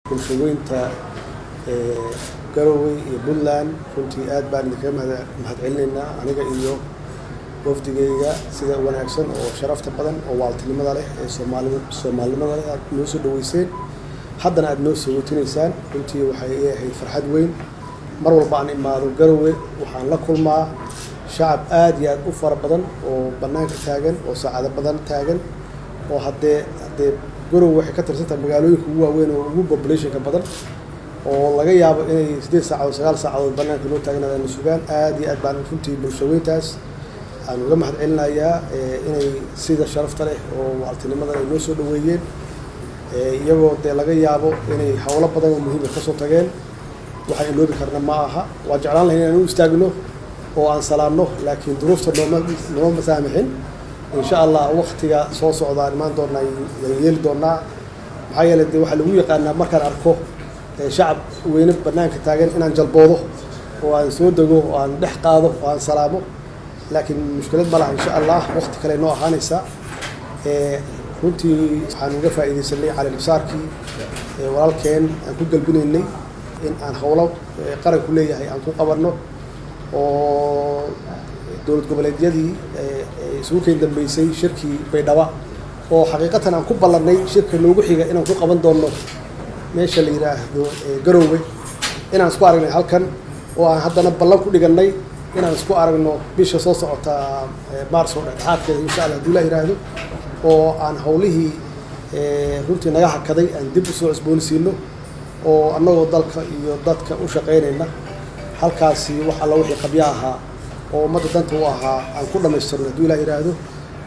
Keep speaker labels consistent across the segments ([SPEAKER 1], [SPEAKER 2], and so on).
[SPEAKER 1] bulshooyinka Garowe iyo Puntland runtii aad baan idinka mahadcelinaynaa aniga iyo wafdigayga sida wanaagsan oo sharafta badan oo waaltinimada leh ee Soomaalnimada leh aad noo soo dhaweyseen haddana aad noo soo weydiinaysaan runtii waxay ahayd farxad weyn mar walba aan imaado Garowe waxaan la kulmaa shacab aad iyo aad u fara badan oo banaanka taagan oo saacado badan taagan oo haddee Garowe waxay ka tirsantahay magaalooyinka ugu waaweyn oo ugu population-ka badan oo laga yaabo inay 8 saacadood 9 saacadood banaanka loo taagnaadaan sugaan aad iyo aad baan runtii bulshooyinkaas aan uga mahadcelinayaa inay sida sharafta leh oo waaltinimada ay noo soo dhaweeyeen iyagoo laga yaabo inay hawlo badan oo muhiim ah ka soo tageen waxay iloobi karna ma aha waa jeclaan lahayn inaan u istaagno oo aan salaamno laakiin duruufta nooma saamixin insha Allah waqtiga soo socda imaan doona yeeli doona maxaa yeelay waxa lagu yaqaanaa markaan arko shacab weyne banaanka taagan inaan jalboodo oo aan soo dago oo aan dhex qaado oo aan salaamo laakiin mushkilad ma laha insha Allah waqti kale noo ahaanaysa runtii waxaan uga faa'iideysanay cali misaarkii walaalkeen aan ku galbinaynay in aan hawlo qaran ku leeyahay aan ku qabanno oo dowlad goboleedyadii isugu keen dambeysay shirkii Baydhabo oo xaqiiqatan aan ku ballanay shirka loogu xiga inaan ku qaban doono meesha la yiraahdo Garowe inaan isku aragnay halkan oo aan haddana ballan ku dhiganay inaan isku aragno bisha soo socota Maarso dhexaadkeeda insha Allah hadii la yiraahdo oo aan hawlihii runtii naga hakaday aan dib u soo cusboonaysiino oo annagoo dalka iyo dadka u shaqeynayna halkaasi wax alla wixii qabya ahaa oo ummadda danta u ahaa aan ku dhamaystirno hadii la yiraahdo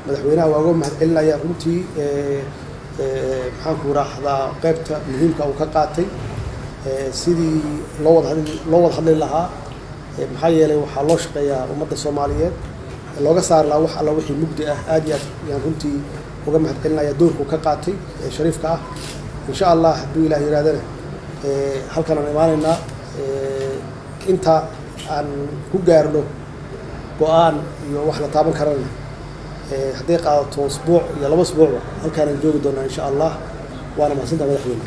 [SPEAKER 1] madaxweynaha waa uga mahadcelinayaa runtii maxaan ku raahdaa qaybta muhiimka uu ka qaatay sidii loo wada hadli lahaa maxaa yeelay waxaa loo shaqeeyaa ummadda Soomaaliyeed looga saar lahaa wax alla wixii mugdi ah aad iyo aad runtii uga mahadcelinayaa doorku ka qaatay shariifka ah insha Allah hadii Ilaahay yiraahdo halkan aan imaanaynaa inta aan ku gaarno go'aan iyo wax la taaban karana haddii qaadato usbuuc iyo 2 usbuuc halkaan aan joogi doonaa insha Allah waana mahadsantahay madaxweyne